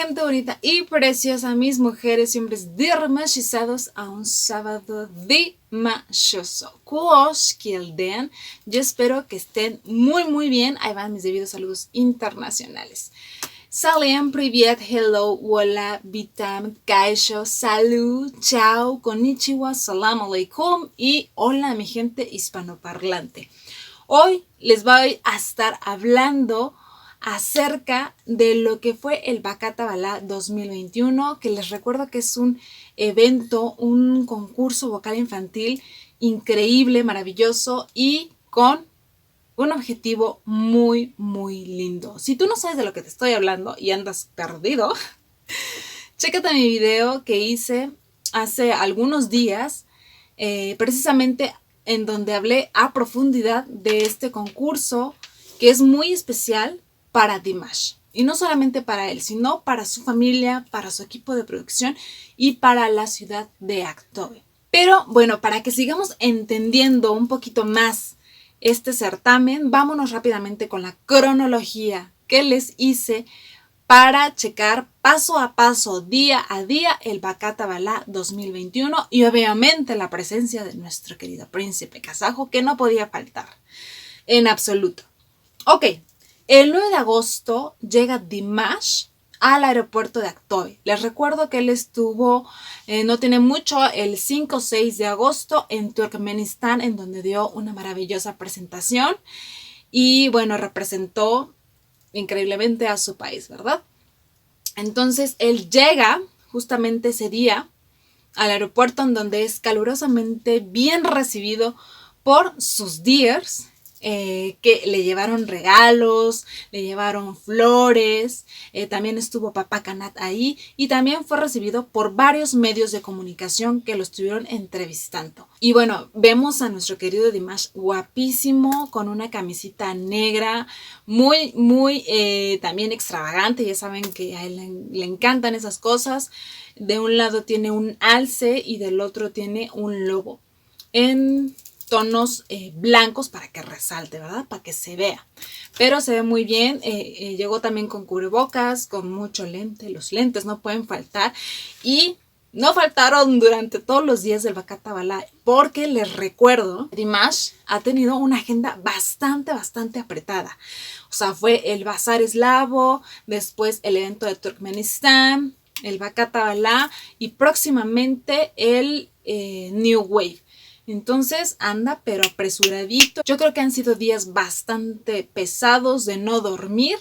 gente bonita y preciosa, mis mujeres y hombres dermachizados a un sábado dimachoso. Kuosh Kielden. Yo espero que estén muy bien. Ahí van mis debidos saludos internacionales. Salam, privyet, hello, hola, vitam, kaisho, salud, chao, konnichiwa, salam alaikum y hola mi gente hispanoparlante. Hoy les voy a estar hablando acerca de lo que fue el Bacata Balá 2021, que les recuerdo que es un evento, un concurso vocal infantil increíble, maravilloso y con un objetivo muy lindo. Si tú no sabes de lo que te estoy hablando y andas perdido, chécate mi video que hice hace algunos días, precisamente en donde hablé a profundidad de este concurso que es muy especial para Dimash. Y no solamente para él, sino para su familia, para su equipo de producción y para la ciudad de Aktobe. Pero bueno, para que sigamos entendiendo un poquito más este certamen, vámonos rápidamente con la cronología que les hice para checar paso a paso, día a día, el Bacata Balá 2021 y obviamente la presencia de nuestro querido príncipe kazajo que no podía faltar en absoluto. Ok, el 9 de agosto llega Dimash al aeropuerto de Aktobe. Les recuerdo que él estuvo, no tiene mucho, el 5 o 6 de agosto en Turkmenistán, en donde dio una maravillosa presentación y bueno, representó increíblemente a su país, ¿verdad? Entonces él llega justamente ese día al aeropuerto, en donde es calurosamente bien recibido por sus dears, que le llevaron regalos, le llevaron flores, también estuvo Papá Kanat ahí y también fue recibido por varios medios de comunicación que lo estuvieron entrevistando. Y bueno, vemos a nuestro querido Dimash guapísimo, con una camisita negra, muy también extravagante. Ya saben que a él le encantan esas cosas. De un lado tiene un alce y del otro tiene un lobo en tonos blancos para que resalte, ¿verdad? Para que se vea. Pero se ve muy bien. Llegó también con cubrebocas, con mucho lente. Los lentes no pueden faltar. Y no faltaron durante todos los días del Bacata Balá, porque les recuerdo, Dimash ha tenido una agenda bastante apretada. O sea, fue el Bazar Eslavo, después el evento de Turkmenistán, el Bacata Balá y próximamente el New Wave. Entonces anda pero apresuradito. Yo creo que han sido días bastante pesados de no dormir,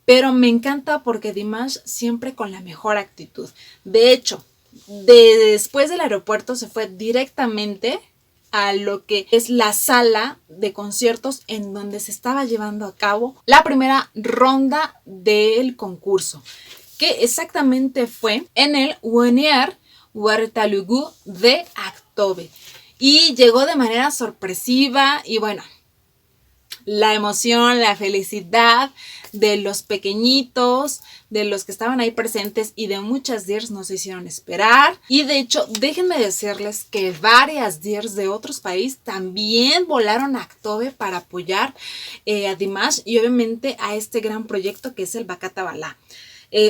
pero me encanta porque Dimash siempre con la mejor actitud. De hecho, después del aeropuerto se fue directamente a lo que es la sala de conciertos en donde se estaba llevando a cabo la primera ronda del concurso, que exactamente fue en el Wenier Huertalugu de Aktobe. Y llegó de manera sorpresiva y bueno, la emoción, la felicidad de los pequeñitos, de los que estaban ahí presentes y de muchas dears nos hicieron esperar. Y de hecho, déjenme decirles que varias dears de otros países también volaron a Aktobe para apoyar a Dimash y obviamente a este gran proyecto que es el Bacata Balá.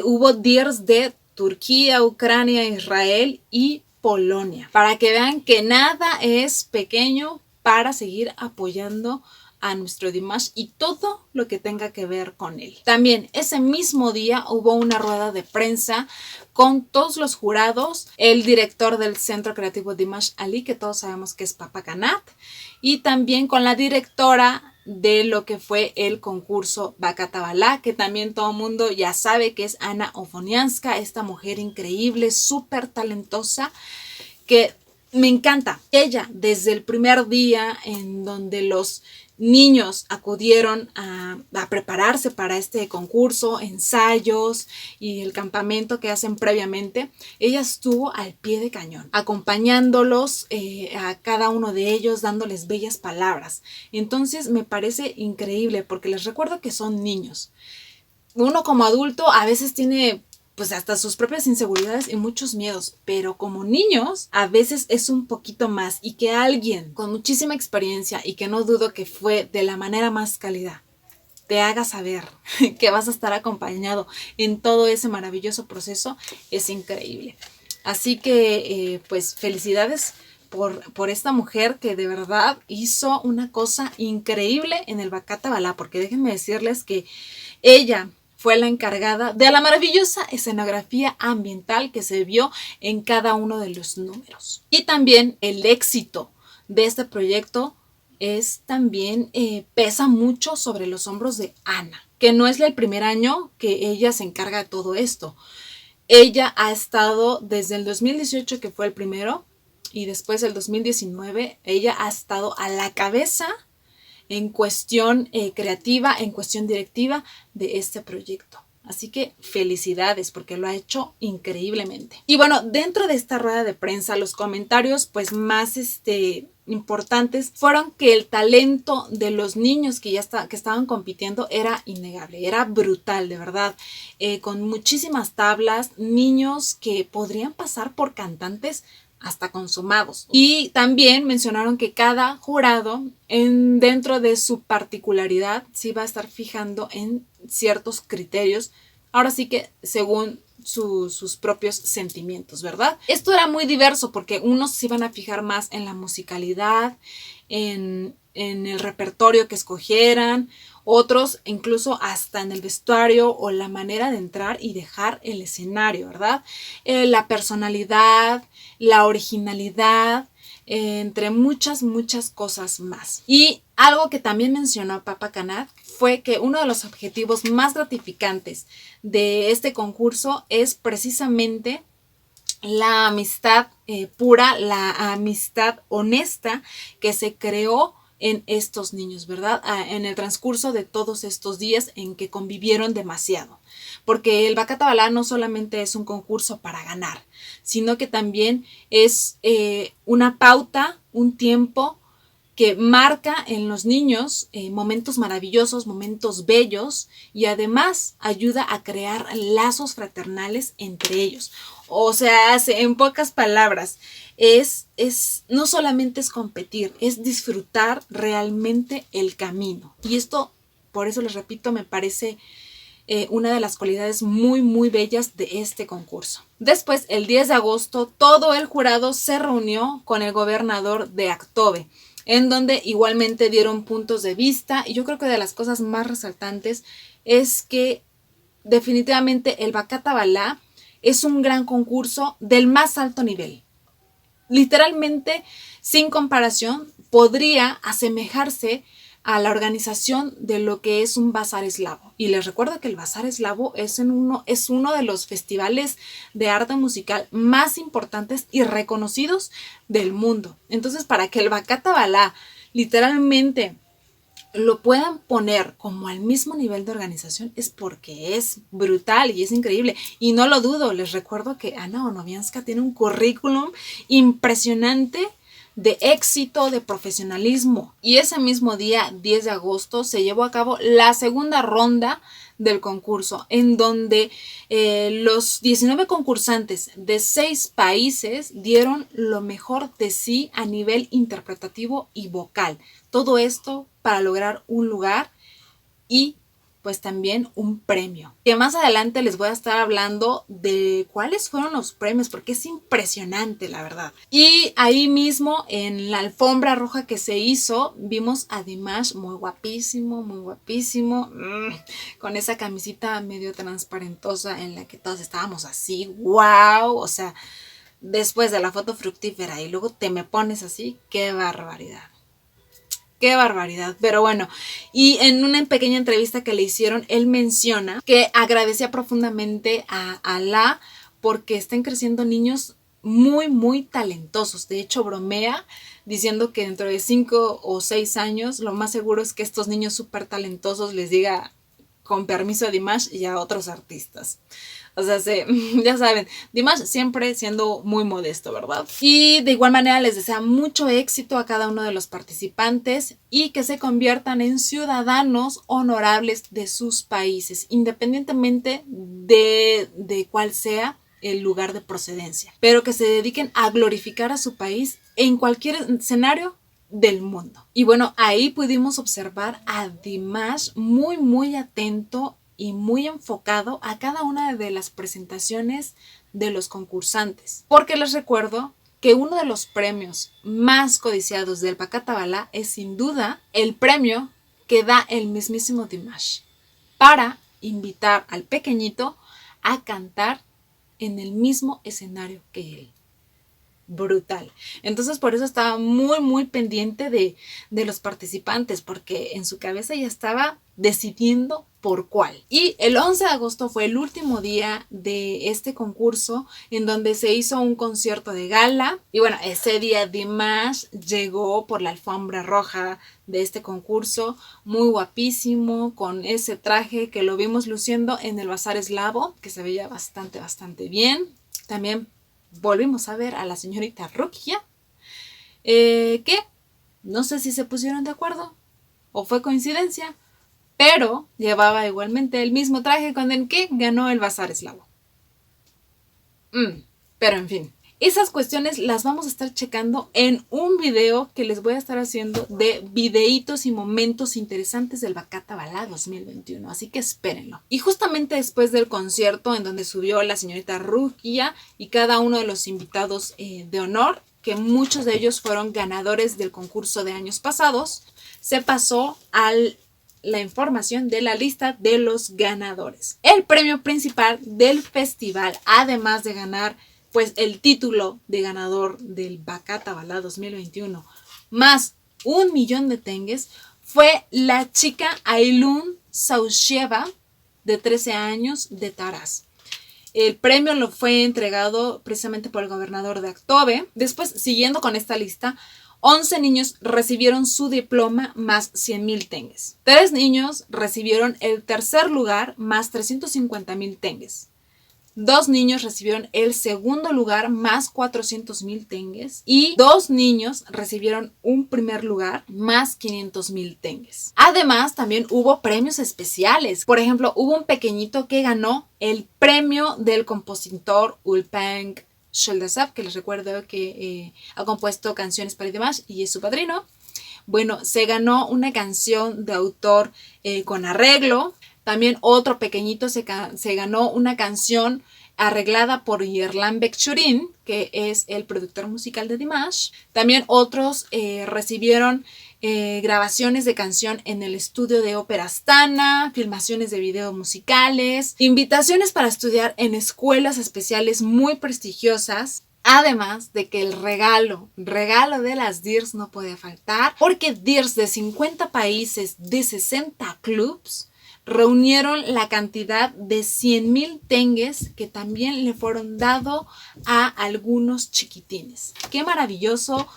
Hubo dears de Turquía, Ucrania, Israel y Polonia, para que vean que nada es pequeño para seguir apoyando a nuestro Dimash y todo lo que tenga que ver con él. También ese mismo día hubo una rueda de prensa con todos los jurados, el director del Centro Creativo Dimash Ali, que todos sabemos que es Papá Kanat, y también con la directora de lo que fue el concurso Bacata Balá, que también todo el mundo ya sabe que es Ana Ofonianska, esta mujer increíble, súper talentosa, que me encanta. Ella, desde el primer día en donde los niños acudieron a prepararse para este concurso, ensayos y el campamento que hacen previamente, ella estuvo al pie de cañón, acompañándolos a cada uno de ellos, dándoles bellas palabras. Entonces me parece increíble porque les recuerdo que son niños. Uno como adulto a veces tiene pues hasta sus propias inseguridades y muchos miedos, pero como niños a veces es un poquito más, y que alguien con muchísima experiencia y que no dudo que fue de la manera más cálida te haga saber que vas a estar acompañado en todo ese maravilloso proceso, es increíble. Así que, pues, felicidades por esta mujer que de verdad hizo una cosa increíble en el Bacata Balá, porque déjenme decirles que ella fue la encargada de la maravillosa escenografía ambiental que se vio en cada uno de los números. Y también el éxito de este proyecto es también pesa mucho sobre los hombros de Ana, que no es el primer año que ella se encarga de todo esto. Ella ha estado desde el 2018, que fue el primero, y después el 2019, ella ha estado a la cabeza en cuestión creativa, en cuestión directiva de este proyecto. Así que felicidades porque lo ha hecho increíblemente. Y bueno, dentro de esta rueda de prensa, los comentarios pues más importantes fueron que el talento de los niños que estaban compitiendo era innegable, era brutal, de verdad, con muchísimas tablas, niños que podrían pasar por cantantes hasta consumados. Y también mencionaron que cada jurado, dentro de su particularidad, se iba a estar fijando en ciertos criterios, ahora sí que según sus propios sentimientos, ¿verdad? Esto era muy diverso porque unos se iban a fijar más en la musicalidad, en el repertorio que escogieran, otros incluso hasta en el vestuario o la manera de entrar y dejar el escenario, ¿verdad? La personalidad, la originalidad, entre muchas cosas más. Y algo que también mencionó Papa Canat fue que uno de los objetivos más gratificantes de este concurso es precisamente la amistad pura, la amistad honesta que se creó en estos niños, ¿verdad? En el transcurso de todos estos días en que convivieron demasiado. Porque el Bacata Balá no solamente es un concurso para ganar, sino que también es una pauta, un tiempo que marca en los niños momentos maravillosos, momentos bellos y además ayuda a crear lazos fraternales entre ellos. O sea, en pocas palabras, no solamente es competir, es disfrutar realmente el camino. Y esto, por eso les repito, me parece una de las cualidades muy bellas de este concurso. Después, el 10 de agosto, todo el jurado se reunió con el gobernador de Aktobe, en donde igualmente dieron puntos de vista, y yo creo que de las cosas más resaltantes es que definitivamente el Bacata Balá es un gran concurso del más alto nivel. Literalmente, sin comparación, podría asemejarse a la organización de lo que es un bazar eslavo. Y les recuerdo que el bazar eslavo es uno de los festivales de arte musical más importantes y reconocidos del mundo. Entonces, para que el Bacata Balá literalmente lo puedan poner como al mismo nivel de organización es porque es brutal y es increíble. Y no lo dudo, les recuerdo que Ana Onovianska tiene un currículum impresionante de éxito, de profesionalismo. Y ese mismo día, 10 de agosto, se llevó a cabo la segunda ronda del concurso, en donde los 19 concursantes de 6 países dieron lo mejor de sí a nivel interpretativo y vocal. Todo esto para lograr un lugar y pues también un premio. Que más adelante les voy a estar hablando de cuáles fueron los premios, porque es impresionante, la verdad. Y ahí mismo, en la alfombra roja que se hizo, vimos a Dimash muy guapísimo, con esa camisita medio transparentosa en la que todos estábamos así, wow, o sea, después de la foto fructífera y luego te me pones así, qué barbaridad. Qué barbaridad, pero bueno, y en una pequeña entrevista que le hicieron, él menciona que agradecía profundamente a Alá porque estén creciendo niños muy talentosos. De hecho, bromea diciendo que dentro de 5 o 6 años lo más seguro es que estos niños súper talentosos les diga con permiso a Dimash y a otros artistas. O sea, ya saben, Dimash siempre siendo muy modesto, ¿verdad? Y de igual manera les desea mucho éxito a cada uno de los participantes y que se conviertan en ciudadanos honorables de sus países, independientemente de cuál sea el lugar de procedencia, pero que se dediquen a glorificar a su país en cualquier escenario del mundo. Y bueno, ahí pudimos observar a Dimash muy atento y muy enfocado a cada una de las presentaciones de los concursantes. Porque les recuerdo que uno de los premios más codiciados del Bacata Bala es sin duda el premio que da el mismísimo Dimash para invitar al pequeñito a cantar en el mismo escenario que él. Brutal. Entonces por eso estaba muy pendiente de los participantes, porque en su cabeza ya estaba decidiendo por cuál. Y el 11 de agosto fue el último día de este concurso, en donde se hizo un concierto de gala. Y bueno, ese día Dimash llegó por la alfombra roja de este concurso, muy guapísimo, con ese traje que lo vimos luciendo en el Bazar Eslavo, que se veía bastante bien. También volvimos a ver a la señorita Rukia, que no sé si se pusieron de acuerdo o fue coincidencia, pero llevaba igualmente el mismo traje con el que ganó el Bazar Eslavo. Pero en fin, esas cuestiones las vamos a estar checando en un video que les voy a estar haciendo de videitos y momentos interesantes del Bacata Bala 2021, así que espérenlo. Y justamente después del concierto en donde subió la señorita Rukia y cada uno de los invitados de honor, que muchos de ellos fueron ganadores del concurso de años pasados, se pasó a la información de la lista de los ganadores. El premio principal del festival, además de ganar pues el título de ganador del Bacata Bala 2021 más 1 millón de tengues, fue la chica Aylun Sausheva, de 13 años, de Taraz. El premio lo fue entregado precisamente por el gobernador de Aktobe. Después, siguiendo con esta lista, 11 niños recibieron su diploma más 100,000 tengues. 3 niños recibieron el tercer lugar más 350,000 tengues. 2 niños recibieron el segundo lugar más 400,000 tengues y 2 niños recibieron un primer lugar más 500,000 tengues. Además, también hubo premios especiales. Por ejemplo, hubo un pequeñito que ganó el premio del compositor Ulpeng Sholdasab, que les recuerdo que ha compuesto canciones para Dimash y es su padrino. Bueno, se ganó una canción de autor con arreglo. También otro pequeñito se ganó una canción arreglada por Yerlan Bekchurin, que es el productor musical de Dimash. También otros recibieron grabaciones de canción en el estudio de Ópera Astana, filmaciones de videos musicales, invitaciones para estudiar en escuelas especiales muy prestigiosas. Además de que el regalo de las DIRS no puede faltar, porque DIRS de 50 países, de 60 clubs, reunieron la cantidad de 100,000 tengues que también le fueron dados a algunos chiquitines. Qué maravilloso,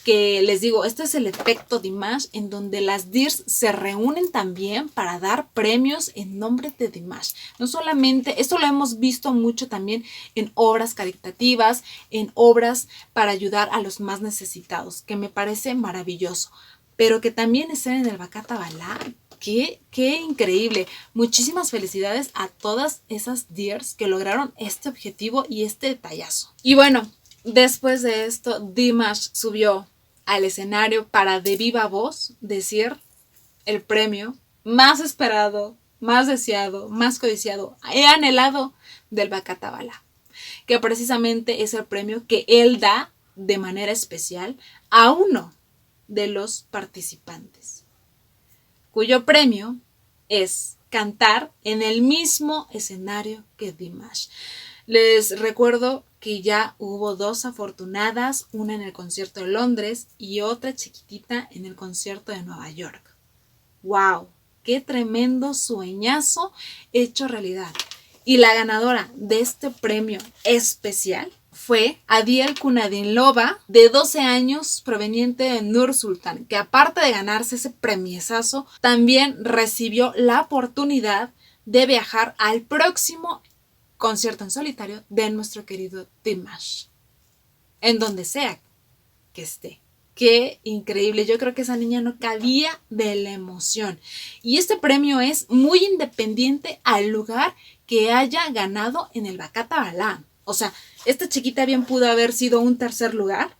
que les digo, este es el efecto Dimash, en donde las DIRS se reúnen también para dar premios en nombre de Dimash. No solamente, esto lo hemos visto mucho también en obras caritativas, en obras para ayudar a los más necesitados, que me parece maravilloso, pero que también estén en el Bacata Bala. ¡Qué increíble! Muchísimas felicidades a todas esas DIRS que lograron este objetivo y este detallazo. Y bueno, después de esto, Dimash subió al escenario para de viva voz decir el premio más esperado, más deseado, más codiciado y anhelado del Bacata Bala, que precisamente es el premio que él da de manera especial a uno de los participantes, cuyo premio es cantar en el mismo escenario que Dimash. Les recuerdo que ya hubo 2 afortunadas, una en el concierto de Londres y otra chiquitita en el concierto de Nueva York. ¡Wow! ¡Qué tremendo sueñazo hecho realidad! Y la ganadora de este premio especial fue Adiel Kunadinlova, de 12 años, proveniente de Nur Sultan, que aparte de ganarse ese premiesazo, también recibió la oportunidad de viajar al próximo concierto en solitario de nuestro querido Dimash, en donde sea que esté. ¡Qué increíble! Yo creo que esa niña no cabía de la emoción. Y este premio es muy independiente al lugar que haya ganado en el Bacata Bala. O sea, esta chiquita bien pudo haber sido un tercer lugar,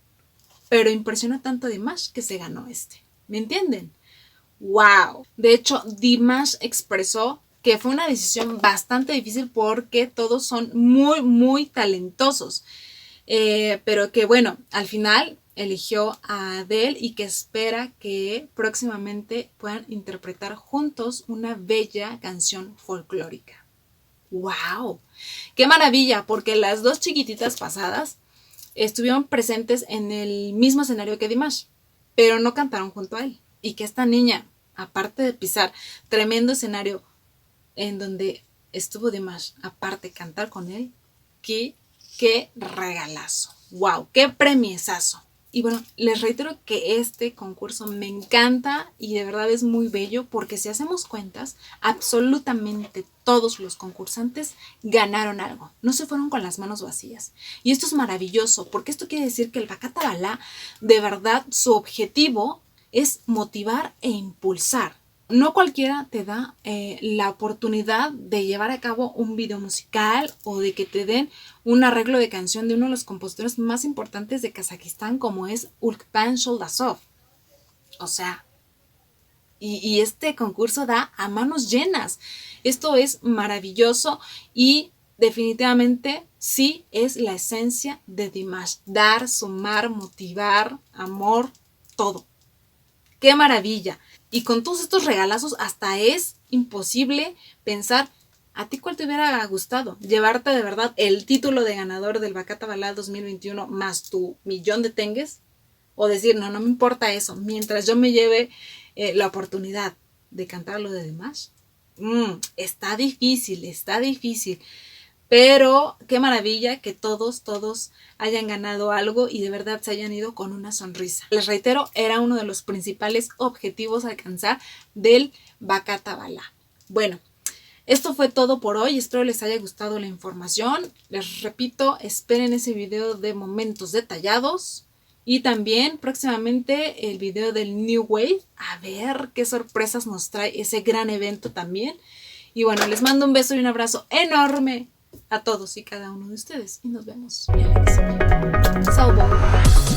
pero impresionó tanto a Dimash que se ganó este. ¿Me entienden? ¡Wow! De hecho, Dimash expresó que fue una decisión bastante difícil porque todos son muy, muy talentosos. Pero que bueno, al final eligió a Adele y que espera que próximamente puedan interpretar juntos una bella canción folclórica. ¡Wow! ¡Qué maravilla! Porque las dos chiquititas pasadas estuvieron presentes en el mismo escenario que Dimash, pero no cantaron junto a él. Y que esta niña, aparte de pisar tremendo escenario en donde estuvo Dimash, aparte de cantar con él, qué regalazo. ¡Wow! ¡Qué premiesazo! Y bueno, les reitero que este concurso me encanta y de verdad es muy bello porque si hacemos cuentas, absolutamente todos los concursantes ganaron algo. No se fueron con las manos vacías. Y esto es maravilloso porque esto quiere decir que el Bacata Balá, de verdad, su objetivo es motivar e impulsar. No cualquiera te da la oportunidad de llevar a cabo un video musical o de que te den un arreglo de canción de uno de los compositores más importantes de Kazajistán como es Ulkpan Sholdasov. O sea, y este concurso da a manos llenas. Esto es maravilloso y definitivamente sí es la esencia de Dimash. Dar, sumar, motivar, amor, todo. ¡Qué maravilla! Y con todos estos regalazos hasta es imposible pensar, ¿a ti cuál te hubiera gustado? ¿Llevarte de verdad el título de ganador del Bacata Balá 2021 más tu millón de tengues? O decir, no me importa eso, mientras yo me lleve la oportunidad de cantar lo de Dimash. Está difícil. Pero qué maravilla que todos hayan ganado algo y de verdad se hayan ido con una sonrisa. Les reitero, era uno de los principales objetivos a alcanzar del Bacata Balá. Bueno, esto fue todo por hoy. Espero les haya gustado la información. Les repito, esperen ese video de momentos detallados. Y también próximamente el video del New Wave. A ver qué sorpresas nos trae ese gran evento también. Y bueno, les mando un beso y un abrazo enorme a todos y cada uno de ustedes y nos vemos en la siguiente. Salve.